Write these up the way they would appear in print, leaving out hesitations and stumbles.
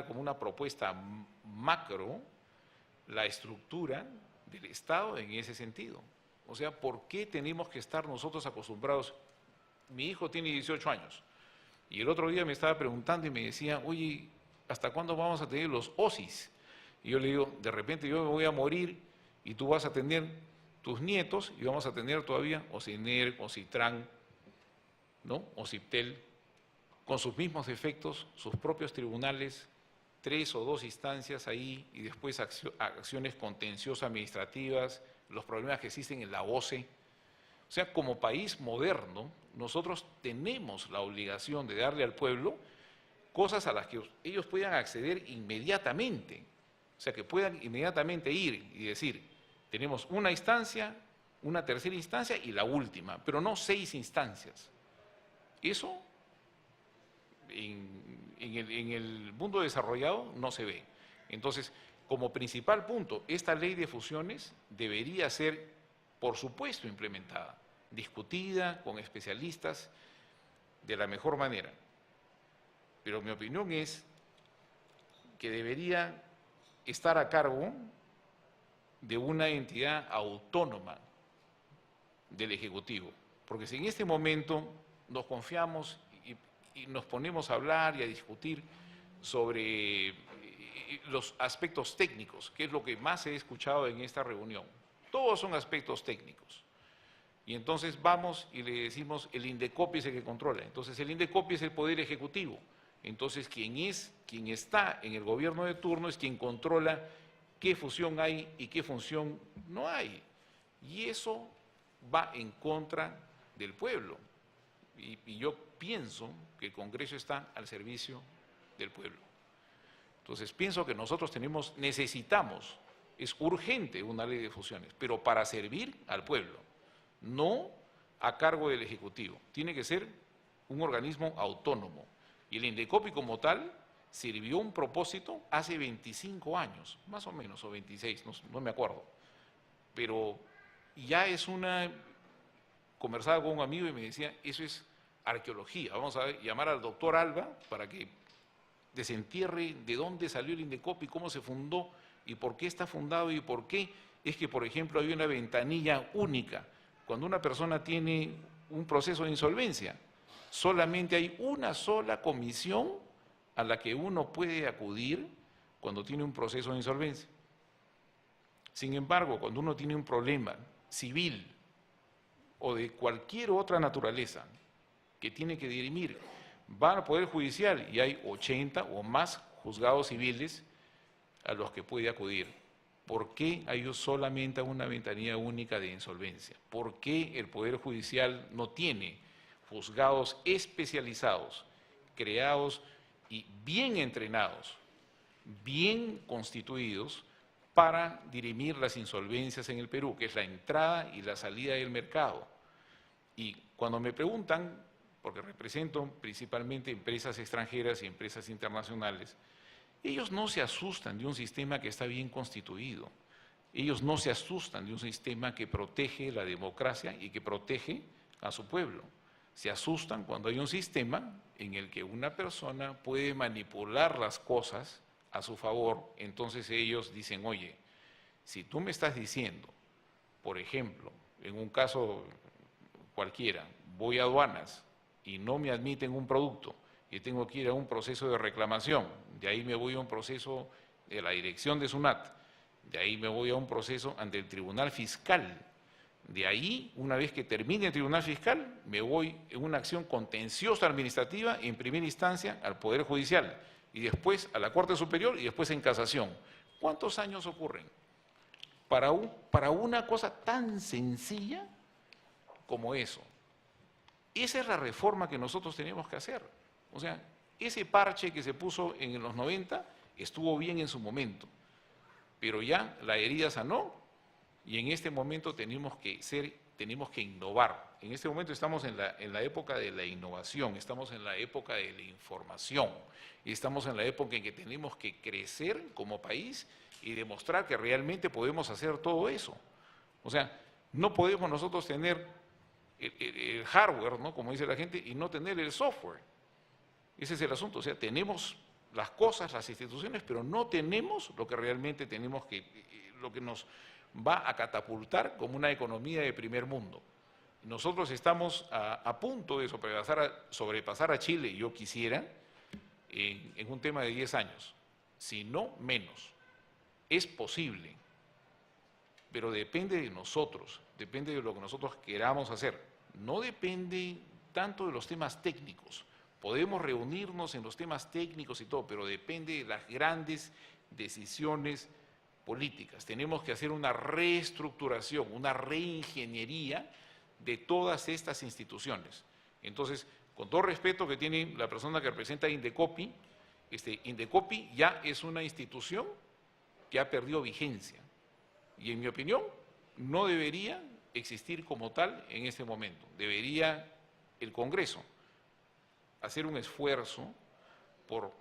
como una propuesta macro la estructura del Estado en ese sentido. O sea, ¿por qué tenemos que estar nosotros acostumbrados? Mi hijo tiene 18 años y el otro día me estaba preguntando y me decía, oye, ¿hasta cuándo vamos a tener los OSIs? Y yo le digo, de repente yo me voy a morir y tú vas a tener tus nietos y vamos a tener todavía OSINER, OSITRAN, ¿no? OSIPTEL, con sus mismos defectos, sus propios tribunales, 3 o 2 instancias ahí y después acciones contenciosas administrativas, los problemas que existen en la OCE. O sea, como país moderno, nosotros tenemos la obligación de darle al pueblo cosas a las que ellos puedan acceder inmediatamente. O sea, que puedan inmediatamente ir y decir, tenemos una instancia, una tercera instancia y la última, pero no 6 instancias. Eso en el mundo desarrollado no se ve. Entonces, como principal punto, esta ley de fusiones debería ser, por supuesto, implementada, discutida con especialistas de la mejor manera. Pero mi opinión es que debería estar a cargo de una entidad autónoma del Ejecutivo. Porque si en este momento nos confiamos y nos ponemos a hablar y a discutir sobre los aspectos técnicos, que es lo que más he escuchado en esta reunión. Todos son aspectos técnicos. Y entonces vamos y le decimos, el INDECOPI es el que controla. Entonces el INDECOPI es el Poder Ejecutivo. Entonces quien está en el gobierno de turno es quien controla qué fusión hay y qué función no hay. Y eso va en contra del pueblo. Y yo pienso que el Congreso está al servicio del pueblo. Entonces pienso que nosotros necesitamos, es urgente una ley de fusiones, pero para servir al pueblo, no a cargo del Ejecutivo. Tiene que ser un organismo autónomo. Y el INDECOPI como tal sirvió un propósito hace 25 años, más o menos, o 26, no me acuerdo. Pero ya es una... Conversaba con un amigo y me decía, eso es arqueología. Vamos a llamar al doctor Alba para que desentierre de dónde salió el INDECOPI, cómo se fundó y por qué está fundado y por qué es que, por ejemplo, hay una ventanilla única. Cuando una persona tiene un proceso de insolvencia, solamente hay una sola comisión a la que uno puede acudir cuando tiene un proceso de insolvencia. Sin embargo, cuando uno tiene un problema civil o de cualquier otra naturaleza que tiene que dirimir, va al Poder Judicial y hay 80 o más juzgados civiles a los que puede acudir. ¿Por qué hay solamente una ventanilla única de insolvencia? ¿Por qué el Poder Judicial no tiene juzgados especializados, creados y bien entrenados, bien constituidos para dirimir las insolvencias en el Perú, que es la entrada y la salida del mercado? Y cuando me preguntan, porque represento principalmente empresas extranjeras y empresas internacionales, ellos no se asustan de un sistema que está bien constituido. Ellos no se asustan de un sistema que protege la democracia y que protege a su pueblo. Se asustan cuando hay un sistema en el que una persona puede manipular las cosas a su favor. Entonces ellos dicen, oye, si tú me estás diciendo, por ejemplo, en un caso cualquiera, voy a aduanas y no me admiten un producto y tengo que ir a un proceso de reclamación, de ahí me voy a un proceso de la dirección de SUNAT, de ahí me voy a un proceso ante el Tribunal Fiscal, de ahí, una vez que termine el Tribunal Fiscal, me voy en una acción contenciosa administrativa en primera instancia al Poder Judicial y después a la Corte Superior y después en casación. ¿Cuántos años ocurren? Para una cosa tan sencilla como eso. Esa es la reforma que nosotros tenemos que hacer. O sea, ese parche que se puso en los 90 estuvo bien en su momento, pero ya la herida sanó y en este momento tenemos que innovar. En este momento estamos en la época de la innovación, estamos en la época de la información, y estamos en la época en que tenemos que crecer como país y demostrar que realmente podemos hacer todo eso. O sea, no podemos nosotros tener el hardware, ¿no?, como dice la gente, y no tener el software. Ese es el asunto. O sea, tenemos las cosas, las instituciones, pero no tenemos lo que realmente tenemos lo que nos va a catapultar como una economía de primer mundo. Nosotros estamos a punto de sobrepasar a Chile, yo quisiera, en un tema de 10 años, si no menos. Es posible, pero depende de nosotros, depende de lo que nosotros queramos hacer. No depende tanto de los temas técnicos. Podemos reunirnos en los temas técnicos y todo, pero depende de las grandes decisiones políticas. Tenemos que hacer una reestructuración, una reingeniería de todas estas instituciones. Entonces, con todo respeto que tiene la persona que representa Indecopi, Indecopi ya es una institución que ha perdido vigencia y, en mi opinión, no debería existir como tal en este momento. Debería el Congreso hacer un esfuerzo por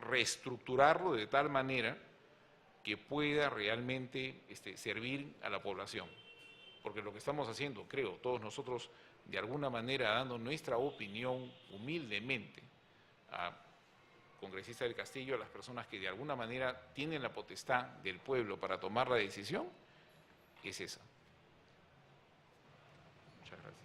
reestructurarlo de tal manera que pueda realmente servir a la población. Porque lo que estamos haciendo, creo, todos nosotros, de alguna manera, dando nuestra opinión humildemente a congresista del Castillo, a las personas que de alguna manera tienen la potestad del pueblo para tomar la decisión, es esa. Muchas gracias.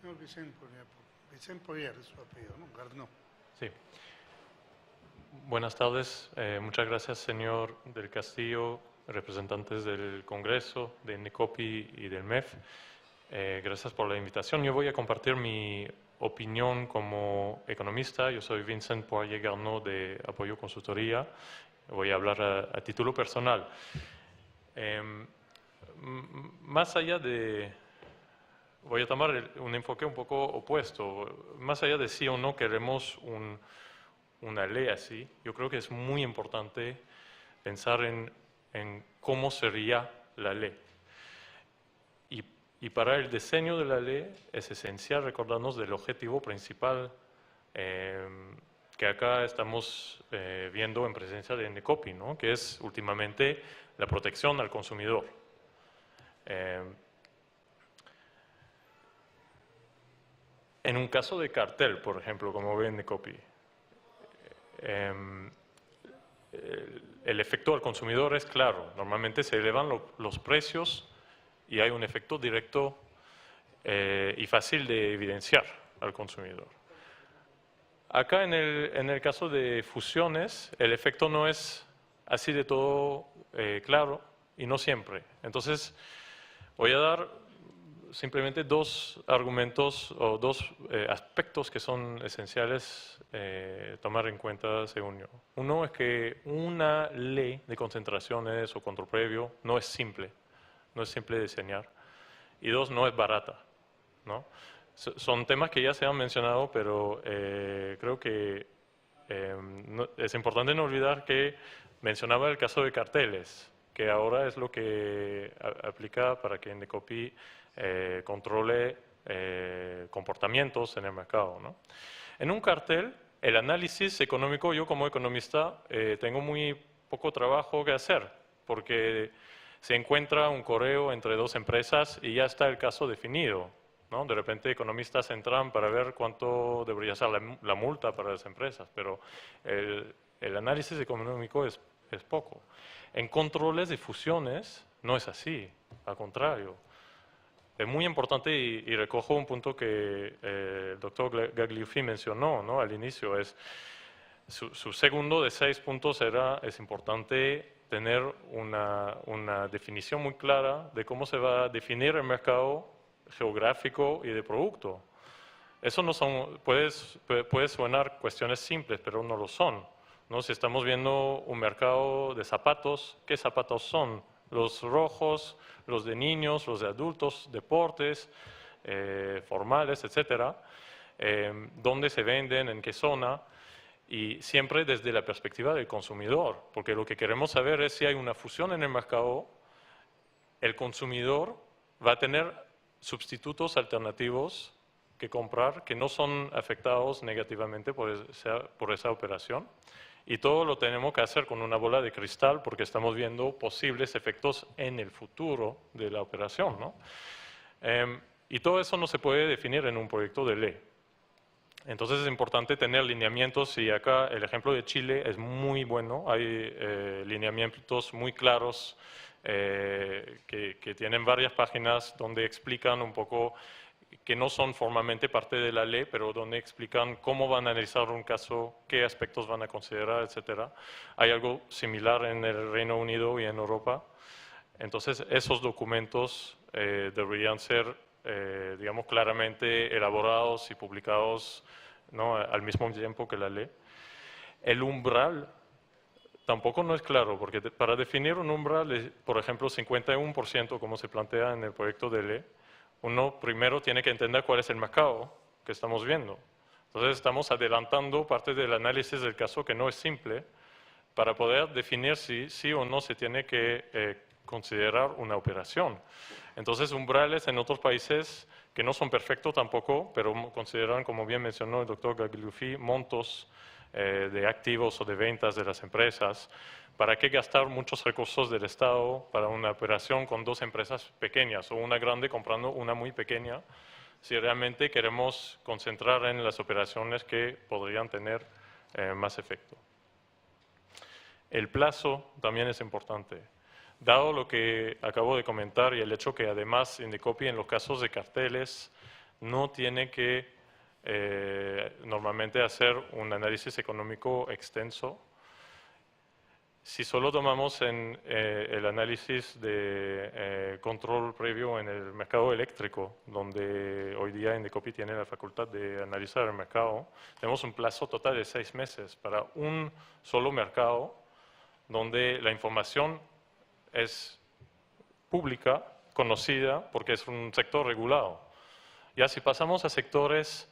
Señor Vicente Poirier es su apellido, ¿no? Garnó. Sí. Buenas tardes. Muchas gracias, señor del Castillo, representantes del Congreso, de Indecopi y del MEF. Gracias por la invitación. Yo voy a compartir mi opinión como economista. Yo soy Vincent Poirier Garnó de Apoyo Consultoría. Voy a hablar a título personal. Más allá de... Voy a tomar un enfoque un poco opuesto. Más allá de sí o no queremos una ley así, yo creo que es muy importante pensar en cómo sería la ley. Y para el diseño de la ley es esencial recordarnos del objetivo principal que acá estamos viendo en presencia de Indecopi, ¿no? Que es últimamente la protección al consumidor. En un caso de cartel, por ejemplo, como ve Indecopi, el efecto al consumidor es claro. Normalmente se elevan los precios y hay un efecto directo y fácil de evidenciar al consumidor. Acá en el caso de fusiones, el efecto no es así de todo claro y no siempre. Entonces, voy a dar simplemente dos argumentos o dos aspectos que son esenciales tomar en cuenta según yo. Uno es que una ley de concentraciones o control previo no es simple de diseñar. Y dos, no es barata, ¿no? Son temas que ya se han mencionado, pero creo que es importante no olvidar que mencionaba el caso de carteles, que ahora es lo que aplica para que Indecopi controle comportamientos en el mercado, ¿no? En un cartel, el análisis económico, yo como economista tengo muy poco trabajo que hacer, porque se encuentra un correo entre dos empresas y ya está el caso definido, ¿no? De repente economistas entran para ver cuánto debería ser la multa para las empresas, pero el análisis económico es poco. En controles de fusiones no es así, al contrario. Es muy importante y recojo un punto que el doctor Gagliuffi mencionó, ¿no? Al inicio. Su segundo de 6 puntos es importante tener una definición muy clara de cómo se va a definir el mercado geográfico y de producto. Eso no puede sonar cuestiones simples, pero no lo son, ¿no? Si estamos viendo un mercado de zapatos, ¿qué zapatos son? Los rojos, los de niños, los de adultos, deportes, formales, etcétera. ¿Dónde se venden? ¿En qué zona? Y siempre desde la perspectiva del consumidor, porque lo que queremos saber es si hay una fusión en el mercado, el consumidor va a tener sustitutos alternativos que comprar que no son afectados negativamente por esa operación. Y todo lo tenemos que hacer con una bola de cristal porque estamos viendo posibles efectos en el futuro de la operación, ¿no? Y todo eso no se puede definir en un proyecto de ley. Entonces es importante tener lineamientos y acá el ejemplo de Chile es muy bueno. Hay lineamientos muy claros que tienen varias páginas donde explican un poco que no son formalmente parte de la ley, pero donde explican cómo van a analizar un caso, qué aspectos van a considerar, etc. Hay algo similar en el Reino Unido y en Europa. Entonces, esos documentos deberían ser, digamos, claramente elaborados y publicados, ¿no?, al mismo tiempo que la ley. El umbral tampoco no es claro, porque para definir un umbral, por ejemplo, 51%, como se plantea en el proyecto de ley, uno primero tiene que entender cuál es el mercado que estamos viendo. Entonces estamos adelantando parte del análisis del caso que no es simple para poder definir si sí o no se tiene que considerar una operación. Entonces umbrales en otros países que no son perfectos tampoco, pero consideran, como bien mencionó el doctor Gagliuffi, montos de activos o de ventas de las empresas. ¿Para qué gastar muchos recursos del Estado para una operación con dos empresas pequeñas o una grande comprando una muy pequeña si realmente queremos concentrar en las operaciones que podrían tener más efecto? El plazo también es importante. Dado lo que acabo de comentar y el hecho que además Indecopi en los casos de carteles no tiene que normalmente hacer un análisis económico extenso, si solo tomamos el análisis de control previo en el mercado eléctrico, donde hoy día Indecopi tiene la facultad de analizar el mercado, tenemos un plazo total de 6 meses para un solo mercado, donde la información es pública, conocida, porque es un sector regulado. Ya si pasamos a sectores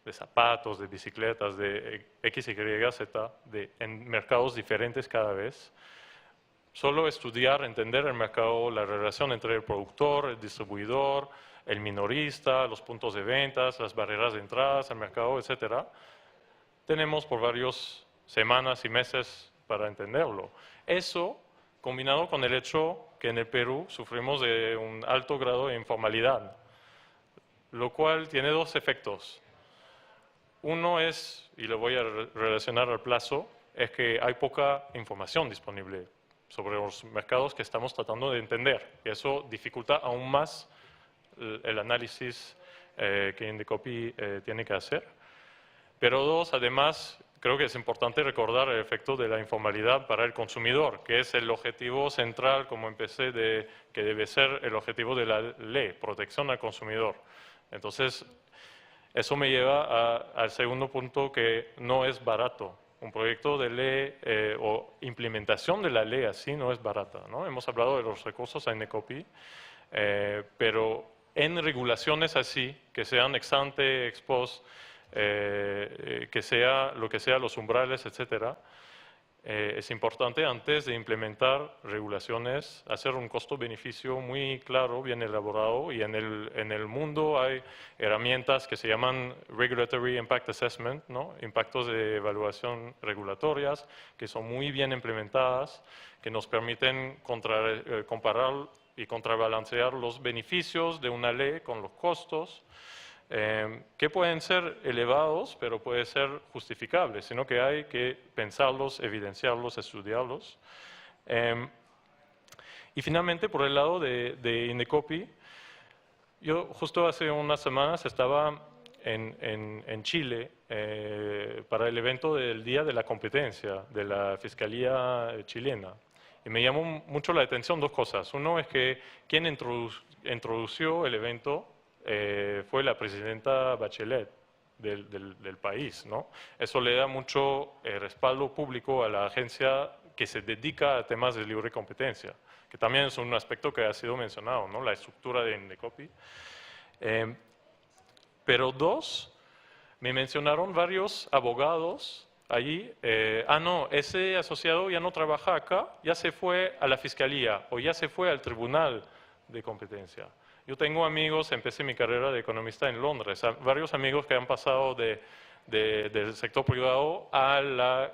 de zapatos, de bicicletas, de X, Y, Z, en mercados diferentes cada vez. Solo estudiar, entender el mercado, la relación entre el productor, el distribuidor, el minorista, los puntos de ventas, las barreras de entradas al mercado, etc. Tenemos por varias semanas y meses para entenderlo. Eso, combinado con el hecho que en el Perú sufrimos de un alto grado de informalidad, lo cual tiene dos efectos. Uno es, y lo voy a relacionar al plazo, es que hay poca información disponible sobre los mercados que estamos tratando de entender. Y eso dificulta aún más el análisis que Indecopi tiene que hacer. Pero dos, además, creo que es importante recordar el efecto de la informalidad para el consumidor, que es el objetivo central, como empecé, que debe ser el objetivo de la ley, protección al consumidor. Entonces, eso me lleva al segundo punto, que no es barato. Un proyecto de ley o implementación de la ley así no es barata, ¿no? Hemos hablado de los recursos a Indecopi, pero en regulaciones así, que sean ex ante, ex post, que sea lo que sea los umbrales, etcétera, es importante antes de implementar regulaciones hacer un costo-beneficio muy claro, bien elaborado, y en el mundo hay herramientas que se llaman Regulatory Impact Assessment, ¿no?, impactos de evaluación regulatorias, que son muy bien implementadas, que nos permiten comparar y contrabalancear los beneficios de una ley con los costos, que pueden ser elevados, pero pueden ser justificables, sino que hay que pensarlos, evidenciarlos, estudiarlos. Y finalmente, por el lado de Indecopi, yo justo hace unas semanas estaba en Chile para el evento del Día de la Competencia de la Fiscalía chilena. Y me llamó mucho la atención dos cosas. Uno es que quien introdució el evento fue la presidenta Bachelet del país, ¿no? Eso le da mucho respaldo público a la agencia que se dedica a temas de libre competencia, que también es un aspecto que ha sido mencionado, ¿no?, la estructura de Indecopi. Pero dos, me mencionaron varios abogados allí, no, ese asociado ya no trabaja acá, ya se fue a la fiscalía o ya se fue al tribunal de competencia. Yo tengo amigos, empecé mi carrera de economista en Londres, varios amigos que han pasado de del sector privado a la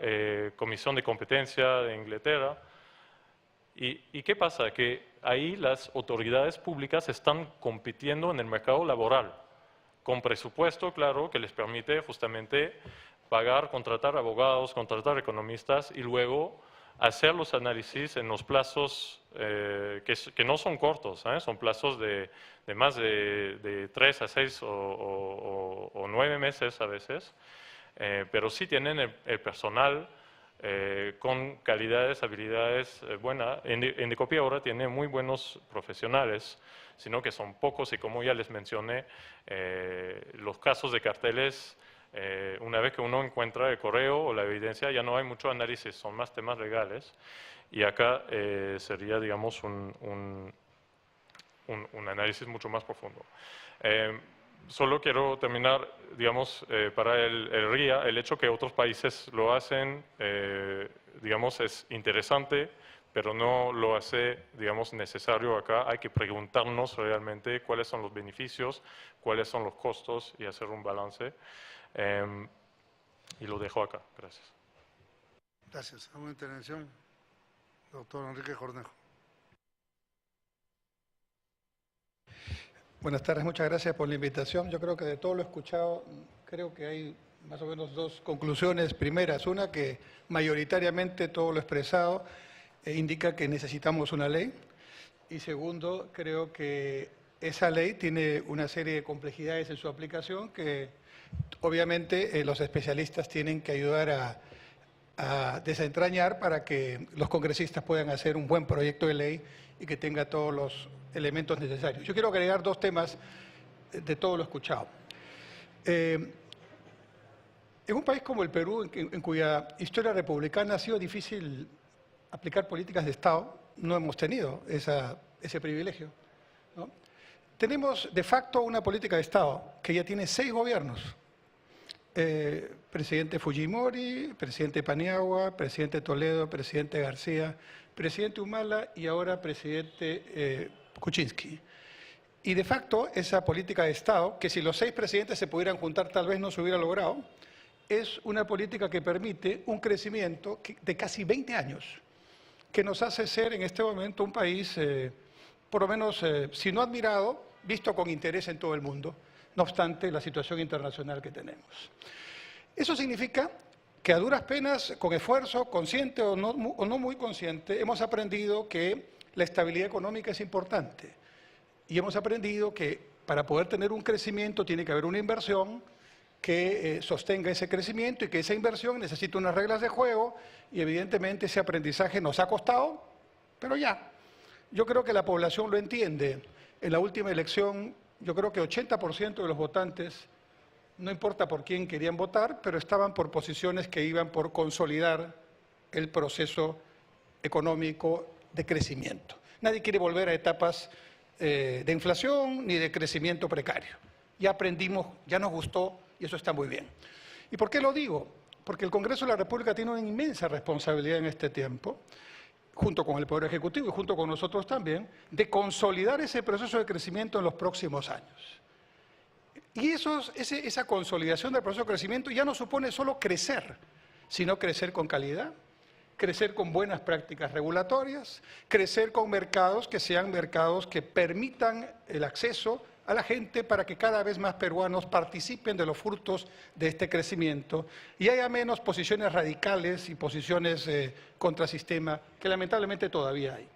Comisión de Competencia de Inglaterra. ¿Y qué pasa? Que ahí las autoridades públicas están compitiendo en el mercado laboral, con presupuesto, claro, que les permite justamente pagar, contratar abogados, contratar economistas y luego hacer los análisis en los plazos que no son cortos, son plazos de más de 3 a 6 o 9 meses a veces, pero sí tienen el personal con calidades, habilidades buenas. Indecopy ahora tiene muy buenos profesionales, sino que son pocos y como ya les mencioné, los casos de carteles, una vez que uno encuentra el correo o la evidencia, ya no hay mucho análisis, son más temas legales. Y acá sería, digamos, un análisis mucho más profundo. Solo quiero terminar, digamos, para el RIA, el hecho que otros países lo hacen, digamos, es interesante, pero no lo hace, digamos, necesario acá. Hay que preguntarnos realmente cuáles son los beneficios, cuáles son los costos y hacer un balance. Y lo dejo acá. Gracias. Gracias. ¿Alguna intervención? Doctor Enrique Cornejo. Buenas tardes, muchas gracias por la invitación. Yo creo que de todo lo escuchado, creo que hay más o menos dos conclusiones. Primeras, una que mayoritariamente todo lo expresado indica que necesitamos una ley. Y segundo, creo que esa ley tiene una serie de complejidades en su aplicación que obviamente los especialistas tienen que ayudar a desentrañar para que los congresistas puedan hacer un buen proyecto de ley y que tenga todos los elementos necesarios. Yo quiero agregar dos temas de todo lo escuchado. En un país como el Perú, en cuya historia republicana ha sido difícil aplicar políticas de Estado, no hemos tenido ese privilegio, ¿no? Tenemos de facto una política de Estado que ya tiene 6 gobiernos. Presidente Fujimori, presidente Paniagua, presidente Toledo, presidente García, presidente Humala y ahora presidente Kuczynski. Y de facto esa política de Estado, que si los 6 presidentes se pudieran juntar tal vez no se hubiera logrado, es una política que permite un crecimiento de casi 20 años, que nos hace ser en este momento un país, por lo menos, si no admirado, visto con interés en todo el mundo, no obstante la situación internacional que tenemos. Eso significa que a duras penas, con esfuerzo, consciente o no muy consciente, hemos aprendido que la estabilidad económica es importante. Y hemos aprendido que para poder tener un crecimiento tiene que haber una inversión que sostenga ese crecimiento y que esa inversión necesita unas reglas de juego y evidentemente ese aprendizaje nos ha costado, pero ya. Yo creo que la población lo entiende. En la última elección, yo creo que 80% de los votantes, no importa por quién querían votar, pero estaban por posiciones que iban por consolidar el proceso económico de crecimiento. Nadie quiere volver a etapas de inflación ni de crecimiento precario. Ya aprendimos, ya nos gustó y eso está muy bien. ¿Y por qué lo digo? Porque el Congreso de la República tiene una inmensa responsabilidad en este tiempo, junto con el Poder Ejecutivo y junto con nosotros también, de consolidar ese proceso de crecimiento en los próximos años. Y esa consolidación del proceso de crecimiento ya no supone solo crecer, sino crecer con calidad, crecer con buenas prácticas regulatorias, crecer con mercados que sean mercados que permitan el acceso a la gente para que cada vez más peruanos participen de los frutos de este crecimiento y haya menos posiciones radicales y posiciones contrasistema que lamentablemente todavía hay.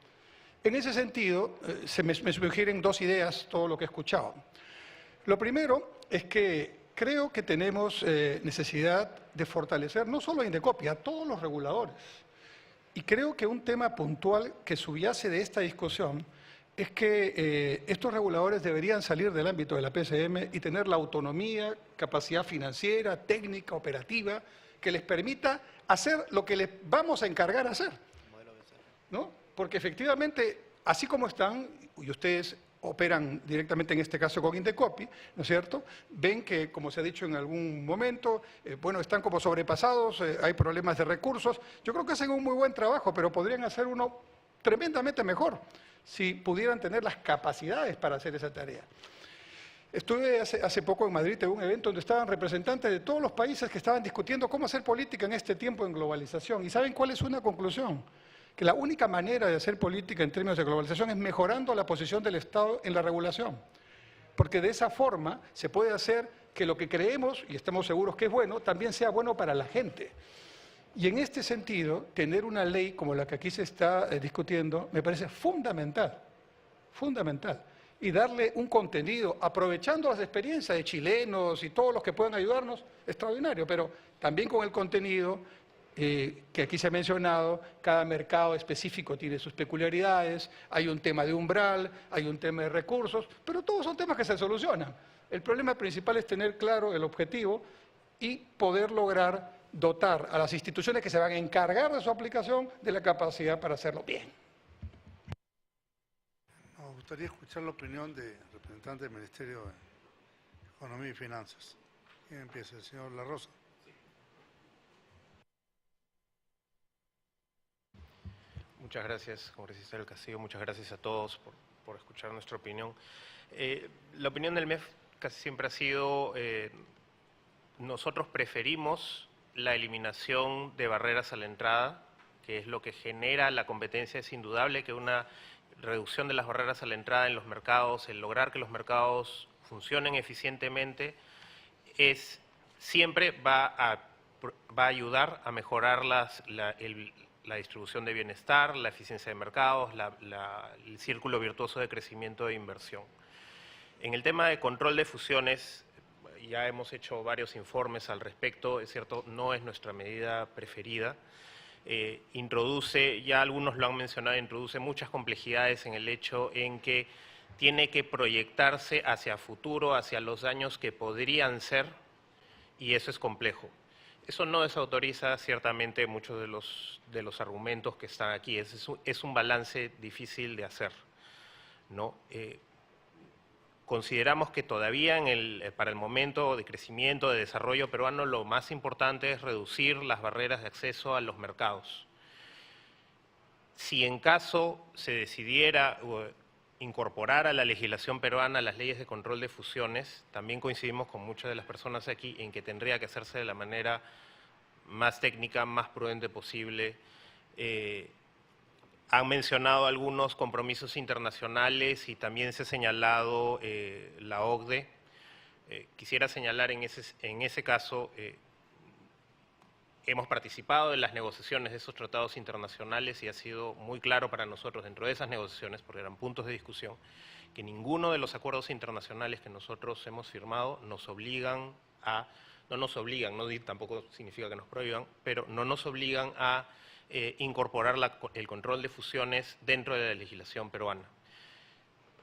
En ese sentido, me sugieren 2 ideas todo lo que he escuchado. Lo primero es que creo que tenemos necesidad de fortalecer no solo a Indecopy, a todos los reguladores. Y creo que un tema puntual que subyace de esta discusión es que estos reguladores deberían salir del ámbito de la PCM y tener la autonomía, capacidad financiera, técnica, operativa, que les permita hacer lo que les vamos a encargar hacer, ¿no? Porque efectivamente, así como están, y ustedes operan directamente en este caso con Indecopy, ¿no es cierto? Ven que, como se ha dicho en algún momento, bueno, están como sobrepasados, hay problemas de recursos. Yo creo que hacen un muy buen trabajo, pero podrían hacer uno tremendamente mejor si pudieran tener las capacidades para hacer esa tarea. Estuve hace poco en Madrid en un evento donde estaban representantes de todos los países que estaban discutiendo cómo hacer política en este tiempo en globalización. ¿Y saben cuál es una conclusión? Que la única manera de hacer política en términos de globalización es mejorando la posición del Estado en la regulación. Porque de esa forma se puede hacer que lo que creemos, y estamos seguros que es bueno, también sea bueno para la gente. Y en este sentido, tener una ley como la que aquí se está discutiendo me parece fundamental, fundamental. Y darle un contenido, aprovechando las experiencias de chilenos y todos los que puedan ayudarnos, extraordinario, pero también con el contenido que aquí se ha mencionado, cada mercado específico tiene sus peculiaridades, hay un tema de umbral, hay un tema de recursos, pero todos son temas que se solucionan. El problema principal es tener claro el objetivo y poder lograr dotar a las instituciones que se van a encargar de su aplicación de la capacidad para hacerlo bien. Nos gustaría escuchar la opinión del representante del Ministerio de Economía y Finanzas. ¿Quién empieza? El señor La Rosa. Muchas gracias, congresista del Castillo. Muchas gracias a todos por escuchar nuestra opinión. La opinión del MEF casi siempre ha sido, nosotros preferimos la eliminación de barreras a la entrada, que es lo que genera la competencia. Es indudable que una reducción de las barreras a la entrada en los mercados, el lograr que los mercados funcionen eficientemente, siempre va a ayudar a mejorar la distribución de bienestar, la eficiencia de mercados, el círculo virtuoso de crecimiento e inversión. En el tema de control de fusiones, ya hemos hecho varios informes al respecto, es cierto, no es nuestra medida preferida. Introduce, ya algunos lo han mencionado, introduce muchas complejidades en el hecho en que tiene que proyectarse hacia futuro, hacia los años que podrían ser, y eso es complejo. Eso no desautoriza ciertamente muchos de los argumentos que están aquí. Es un balance difícil de hacer, ¿no? Consideramos que todavía para el momento de crecimiento, de desarrollo peruano, lo más importante es reducir las barreras de acceso a los mercados. Si en caso se decidiera incorporar a la legislación peruana las leyes de control de fusiones, también coincidimos con muchas de las personas aquí en que tendría que hacerse de la manera más técnica, más prudente posible. Han mencionado algunos compromisos internacionales y también se ha señalado la OCDE. Quisiera señalar en ese caso, hemos participado en las negociaciones de esos tratados internacionales y ha sido muy claro para nosotros dentro de esas negociaciones, porque eran puntos de discusión, que ninguno de los acuerdos internacionales que nosotros hemos firmado nos obligan a, no nos obligan, tampoco significa que nos prohíban, pero no nos obligan a incorporar el control de fusiones dentro de la legislación peruana.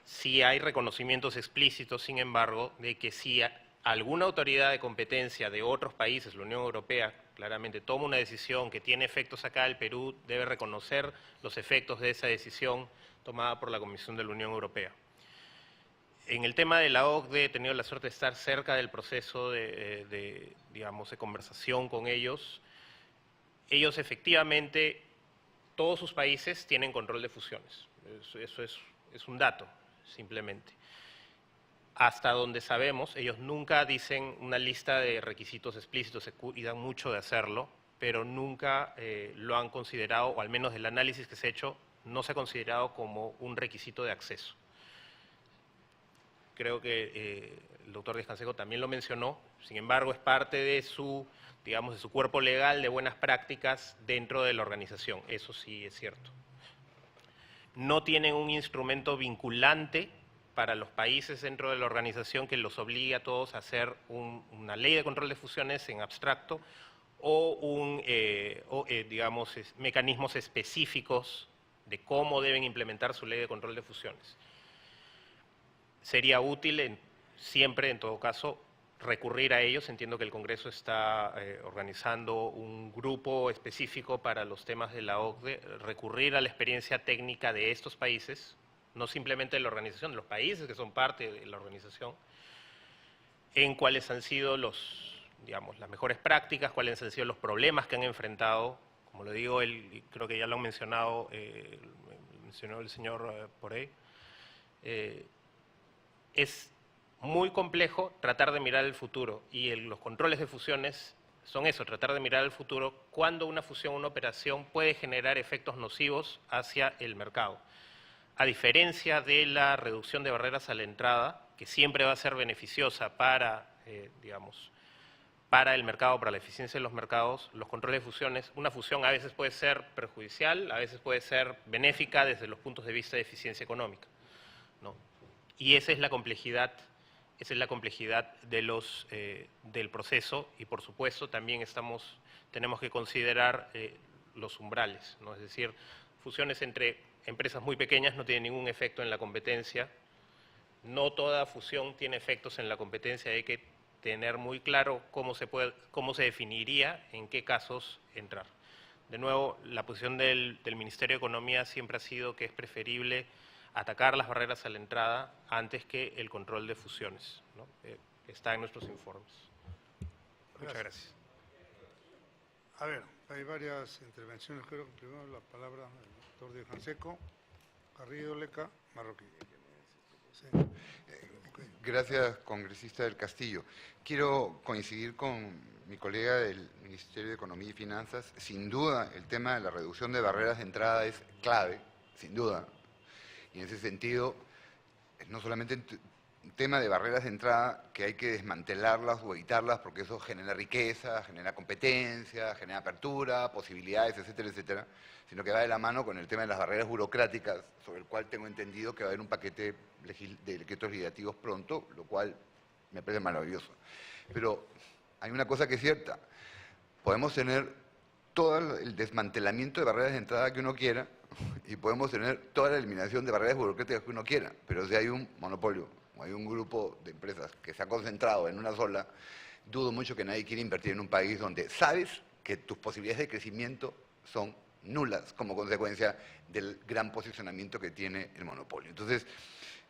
Sí hay reconocimientos explícitos, sin embargo, de que si alguna autoridad de competencia de otros países, la Unión Europea, claramente toma una decisión que tiene efectos acá, el Perú debe reconocer los efectos de esa decisión tomada por la Comisión de la Unión Europea. En el tema de la OCDE he tenido la suerte de estar cerca del proceso de conversación con ellos. Ellos efectivamente, todos sus países tienen control de fusiones. Eso es un dato, simplemente. Hasta donde sabemos, ellos nunca dicen una lista de requisitos explícitos, se cuidan mucho de hacerlo, pero nunca lo han considerado, o al menos del análisis que se ha hecho, no se ha considerado como un requisito de acceso. Creo que el doctor Díaz-Canseco también lo mencionó, sin embargo es parte de su cuerpo legal de buenas prácticas dentro de la organización, eso sí es cierto. No tienen un instrumento vinculante para los países dentro de la organización que los obligue a todos a hacer una ley de control de fusiones en abstracto o mecanismos específicos de cómo deben implementar su ley de control de fusiones. Sería útil siempre, en todo caso, recurrir a ellos. Entiendo que el Congreso está organizando un grupo específico para los temas de la OCDE, recurrir a la experiencia técnica de estos países, no simplemente de la organización, de los países que son parte de la organización, en cuáles han sido las mejores prácticas, cuáles han sido los problemas que han enfrentado. Como lo digo, creo que ya lo han mencionado, mencionó el señor Porey, es muy complejo tratar de mirar el futuro, y los controles de fusiones son eso, tratar de mirar el futuro cuando una fusión, una operación puede generar efectos nocivos hacia el mercado. A diferencia de la reducción de barreras a la entrada, que siempre va a ser beneficiosa para, digamos, para el mercado, para la eficiencia de los mercados, los controles de fusiones, una fusión a veces puede ser perjudicial, a veces puede ser benéfica desde los puntos de vista de eficiencia económica, ¿no? Y esa es la complejidad del proceso, y por supuesto también tenemos que considerar los umbrales, ¿no? Es decir, fusiones entre empresas muy pequeñas no tienen ningún efecto en la competencia. No toda fusión tiene efectos en la competencia, hay que tener muy claro cómo se definiría en qué casos entrar. De nuevo, la posición del Ministerio de Economía siempre ha sido que es preferible atacar las barreras a la entrada antes que el control de fusiones, ¿no? Está en nuestros informes. Muchas gracias. A ver, hay varias intervenciones. Creo que primero la palabra del doctor Díaz Canseco, Garrido, Leca, Marroquín. Sí. Gracias, congresista del Castillo. Quiero coincidir con mi colega del Ministerio de Economía y Finanzas. Sin duda, el tema de la reducción de barreras de entrada es clave, sin duda. Y en ese sentido, es no solamente un tema de barreras de entrada que hay que desmantelarlas o evitarlas, porque eso genera riqueza, genera competencia, genera apertura, posibilidades, etcétera, etcétera, sino que va de la mano con el tema de las barreras burocráticas, sobre el cual tengo entendido que va a haber un paquete de decretos legislativos pronto, lo cual me parece maravilloso. Pero hay una cosa que es cierta: podemos tener todo el desmantelamiento de barreras de entrada que uno quiera y podemos tener toda la eliminación de barreras burocráticas que uno quiera, pero si hay un monopolio o hay un grupo de empresas que se ha concentrado en una sola, dudo mucho que nadie quiera invertir en un país donde sabes que tus posibilidades de crecimiento son nulas como consecuencia del gran posicionamiento que tiene el monopolio. Entonces,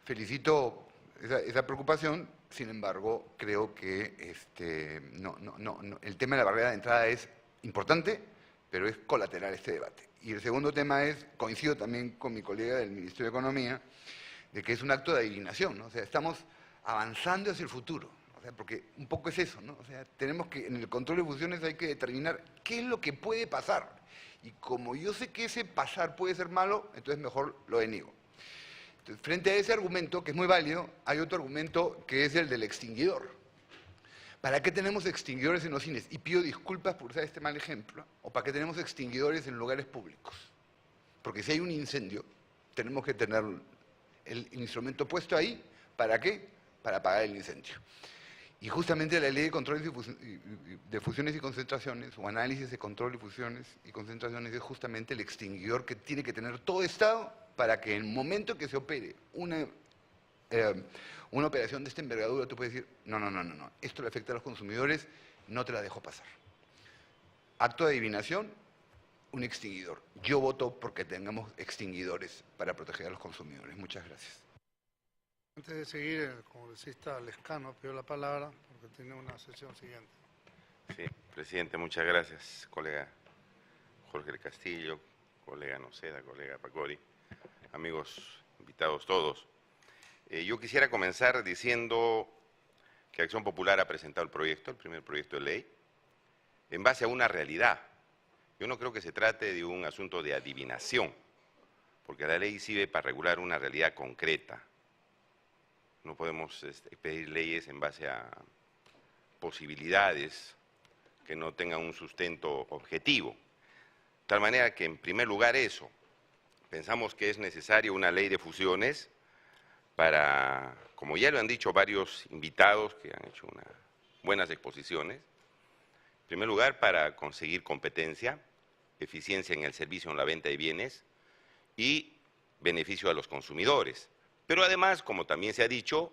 felicito esa preocupación. Sin embargo, creo que el tema de la barrera de entrada es importante, pero es colateral este debate. Y el segundo tema es, coincido también con mi colega del Ministerio de Economía, de que es un acto de adivinación, ¿no? O sea, estamos avanzando hacia el futuro, o sea, porque un poco es eso, ¿no? O sea, tenemos que, en el control de fusiones hay que determinar qué es lo que puede pasar. Y como yo sé que ese pasar puede ser malo, entonces mejor lo deniego. Entonces, frente a ese argumento, que es muy válido, hay otro argumento que es el del extinguidor. ¿Para qué tenemos extinguidores en los cines? Y pido disculpas por usar este mal ejemplo. ¿O para qué tenemos extinguidores en lugares públicos? Porque si hay un incendio, tenemos que tener el instrumento puesto ahí. ¿Para qué? Para apagar el incendio. Y justamente la ley de control de fusiones y concentraciones, o análisis de control de fusiones y concentraciones, es justamente el extinguidor que tiene que tener todo Estado para que en el momento que se opere una operación de esta envergadura, tú puedes decir, no, esto le afecta a los consumidores, no te la dejo pasar. Acto de adivinación, un extinguidor. Yo voto porque tengamos extinguidores para proteger a los consumidores. Muchas gracias. Antes de seguir, el congresista Lescano pidió la palabra porque tiene una sesión siguiente. Sí, presidente, muchas gracias, colega Jorge del Castillo, colega Noceda, colega Pacori, amigos invitados todos. Yo quisiera comenzar diciendo que Acción Popular ha presentado el primer proyecto de ley, en base a una realidad. Yo no creo que se trate de un asunto de adivinación, porque la ley sirve para regular una realidad concreta. No podemos pedir leyes en base a posibilidades que no tengan un sustento objetivo. De tal manera que, en primer lugar, eso. Pensamos que es necesaria una ley de fusiones para, como ya lo han dicho varios invitados que han hecho unas buenas exposiciones, en primer lugar, para conseguir competencia, eficiencia en el servicio en la venta de bienes y beneficio a los consumidores. Pero además, como también se ha dicho,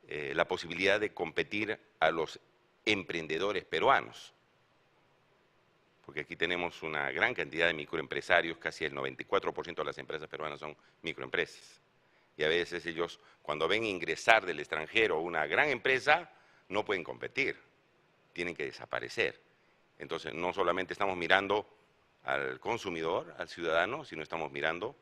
la posibilidad de competir a los emprendedores peruanos. Porque aquí tenemos una gran cantidad de microempresarios, casi el 94% de las empresas peruanas son microempresas. Y a veces ellos, cuando ven ingresar del extranjero una gran empresa, no pueden competir, tienen que desaparecer. Entonces, no solamente estamos mirando al consumidor, al ciudadano, sino estamos mirando